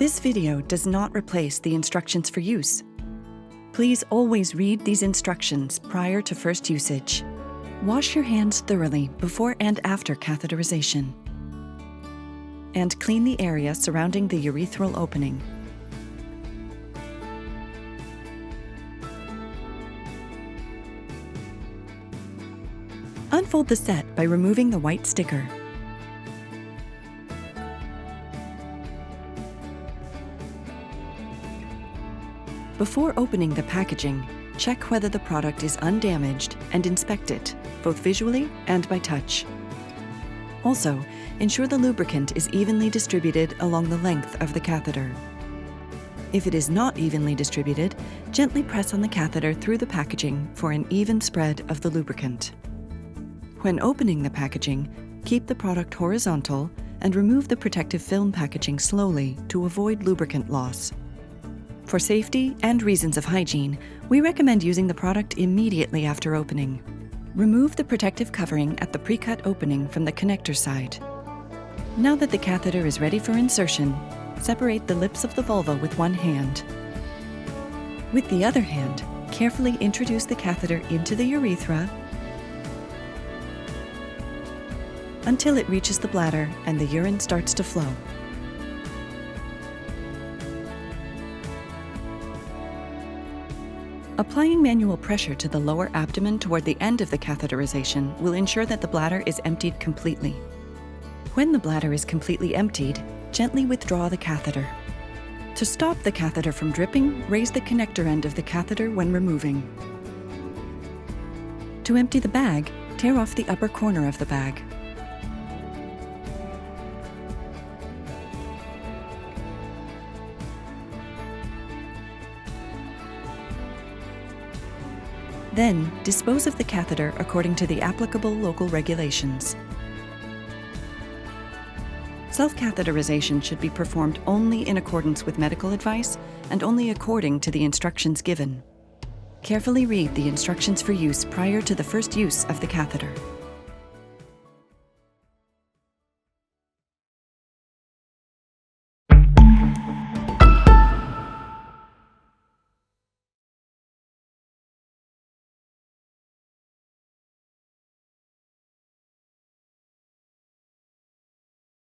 This video does not replace the instructions for use. Please always read these instructions prior to first usage. Wash your hands thoroughly before and after catheterization. And clean the area surrounding the urethral opening. Unfold the set by removing the white sticker. Before opening the packaging, check whether the product is undamaged and inspect it, both visually and by touch. Also, ensure the lubricant is evenly distributed along the length of the catheter. If it is not evenly distributed, gently press on the catheter through the packaging for an even spread of the lubricant. When opening the packaging, keep the product horizontal and remove the protective film packaging slowly to avoid lubricant loss. For safety and reasons of hygiene, we recommend using the product immediately after opening. Remove the protective covering at the pre-cut opening from the connector side. Now that the catheter is ready for insertion, separate the lips of the vulva with one hand. With the other hand, carefully introduce the catheter into the urethra until it reaches the bladder and the urine starts to flow. Applying manual pressure to the lower abdomen toward the end of the catheterization will ensure that the bladder is emptied completely. When the bladder is completely emptied, gently withdraw the catheter. To stop the catheter from dripping, raise the connector end of the catheter when removing. To empty the bag, tear off the upper corner of the bag. Then, dispose of the catheter according to the applicable local regulations. Self-catheterization should be performed only in accordance with medical advice and only according to the instructions given. Carefully read the instructions for use prior to the first use of the catheter.